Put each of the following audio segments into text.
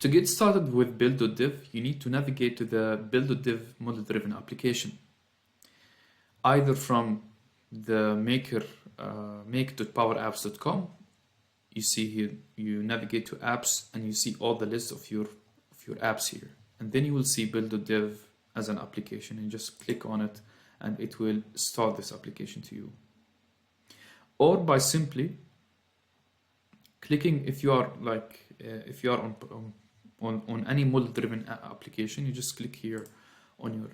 To get started with byld.div, you need to navigate to the byld.div model-driven application, either from the maker make.powerapps.com. You see here, you navigate to apps and you see all the list of your apps here, and then you will see byld.div as an application, and just click on it and it will start this application to you. Or by simply clicking, if you are on any model-driven application, you just click here on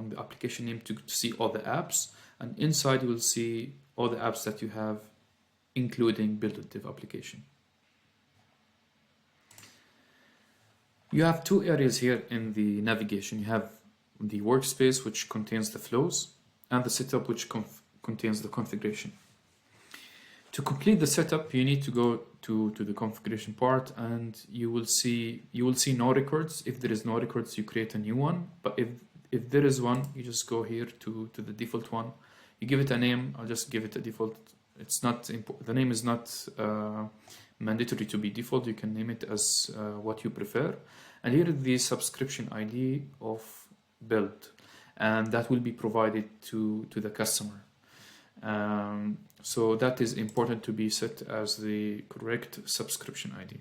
the application name to see all the apps, and inside you will see all the apps that you have, including byld.div application. You have two areas here in the navigation. You have the workspace, which contains the flows, and the setup, which contains the configuration. To complete the setup, you need to go to the configuration part, and you will see no records. If there is no records, you create a new one. But if there is one, you just go here to the default one. You give it a name. I'll just give it a default. It's not the name is not mandatory to be default. You can name it as what you prefer. And here is the subscription ID of byld, and that will be provided to the customer. So that is important to be set as the correct subscription ID.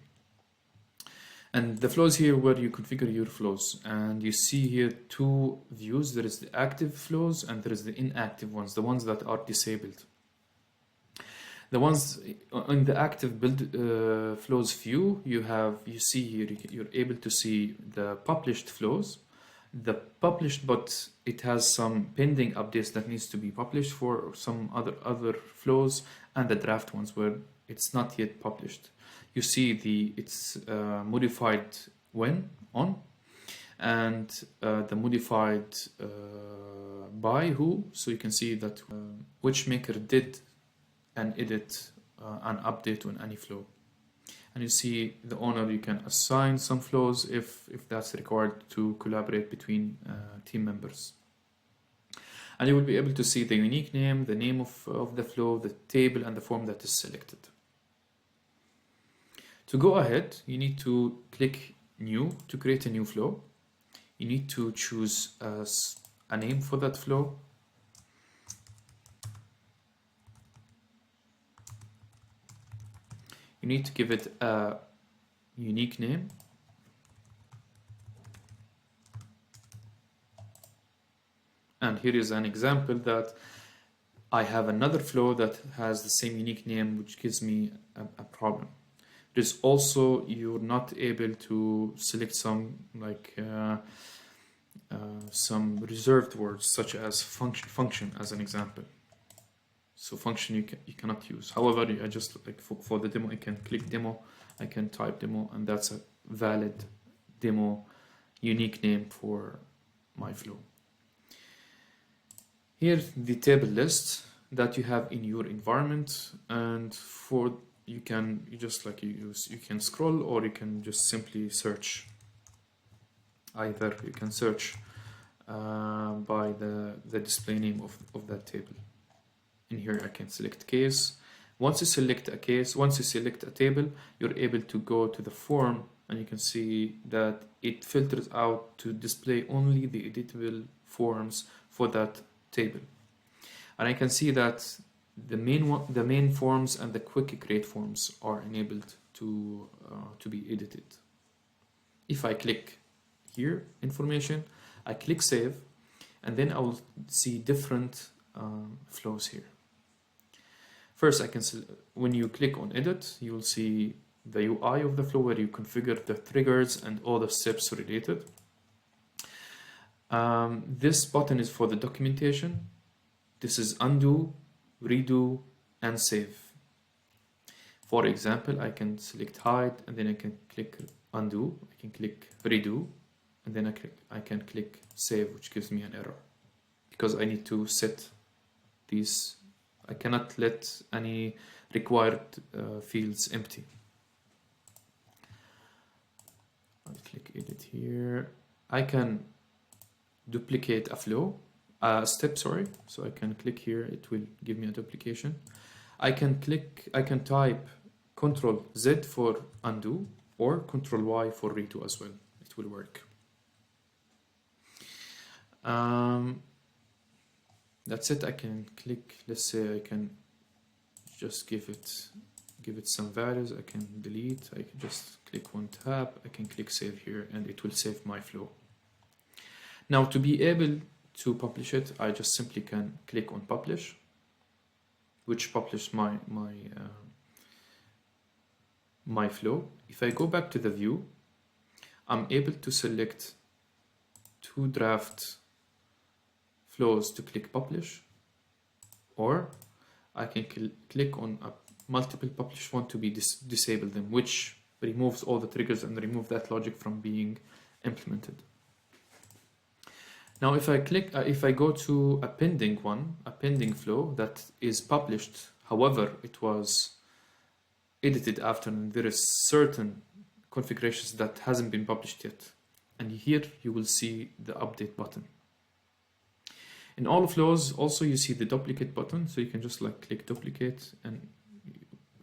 And the flows here where you configure your flows, and you see here two views. There is the active flows and there is the inactive ones, the ones that are disabled. The ones in the active byld flows view, you see here, you're able to see the published flows, but it has some pending updates that needs to be published for some other flows, and the draft ones where it's not yet published. You see it's modified when on, and the modified by who, so you can see that which maker did an edit, an update on any flow. And you see the owner, you can assign some flows if that's required to collaborate between team members. And you will be able to see the unique name, the name of the flow, the table, and the form that is selected. To go ahead, you need to click New to create a new flow. You need to choose a name for that flow. You need to give it a unique name. And here is an example that I have another flow that has the same unique name, which gives me a problem. There's also, you're not able to select some some reserved words, such as function as an example. So function you cannot use. However, I just for the demo, I can click demo, I can type demo, and that's a valid demo unique name for my flow. Here the table list that you have in your environment, and you can scroll, or you can just simply search. Either you can search by the display name of that table. In here I can select case. Once you select a case, once you select a table, you're able to go to the form, and you can see that it filters out to display only the editable forms for that table. And I can see that the main forms and the quick create forms are enabled to be edited. If I click here, information, I click save, and then I will see different flows here. First, when you click on edit, you will see the UI of the flow where you configure the triggers and all the steps related. This button is for the documentation. This is undo, redo, and save. For example, I can select hide, and then I can click undo, I can click redo, and then I can click save, which gives me an error because I need to set these. I cannot let any required fields empty. I'll click edit here. I can duplicate a flow, step, sorry. So I can click here, it will give me a duplication. I can type Ctrl Z for undo, or Control Y for redo as well. It will work. That's it. I can click, let's say I can just give it some values. I can delete, I can just click one tab, I can click save here, and it will save my flow. Now to be able to publish it, I just simply can click on publish, which published my flow. If I go back to the view, I'm able to select two draft flows to click publish, or I can click on a multiple publish one to be disable them, which removes all the triggers and remove that logic from being implemented. Now if I click, if I go to a pending one, a pending flow that is published, however it was edited after, and there is certain configurations that hasn't been published yet, and here you will see the update button. In all flows also you see the duplicate button, so you can just like click duplicate and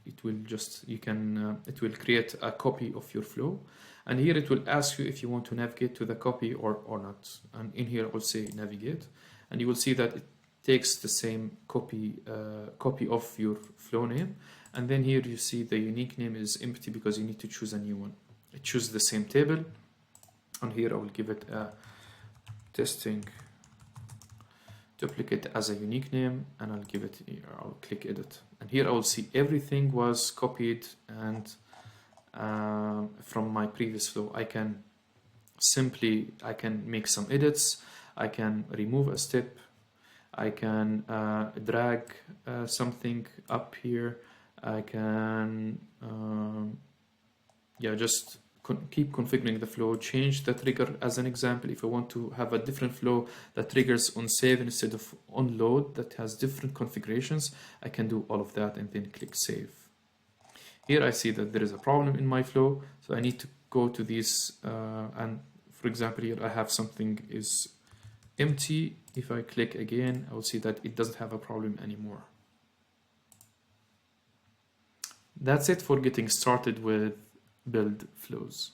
it will just, you can it will create a copy of your flow, and here it will ask you if you want to navigate to the copy or not, and in here I will say navigate, and you will see that it takes the same copy of your flow name, and then here you see the unique name is empty because you need to choose a new one. I choose the same table, and here I will give it a testing duplicate as a unique name, and I'll give it here, I'll click edit, and here I will see everything was copied and from my previous flow. I can make some edits, I can remove a step, I can drag something up here, I can just keep configuring the flow, change the trigger. As an example, if I want to have a different flow that triggers on save instead of on load, that has different configurations, I can do all of that and then click save. Here I see that there is a problem in my flow, so I need to go to these and for example here I have something is empty. If I click again, I will see that it doesn't have a problem anymore. That's it for getting started with byld flows.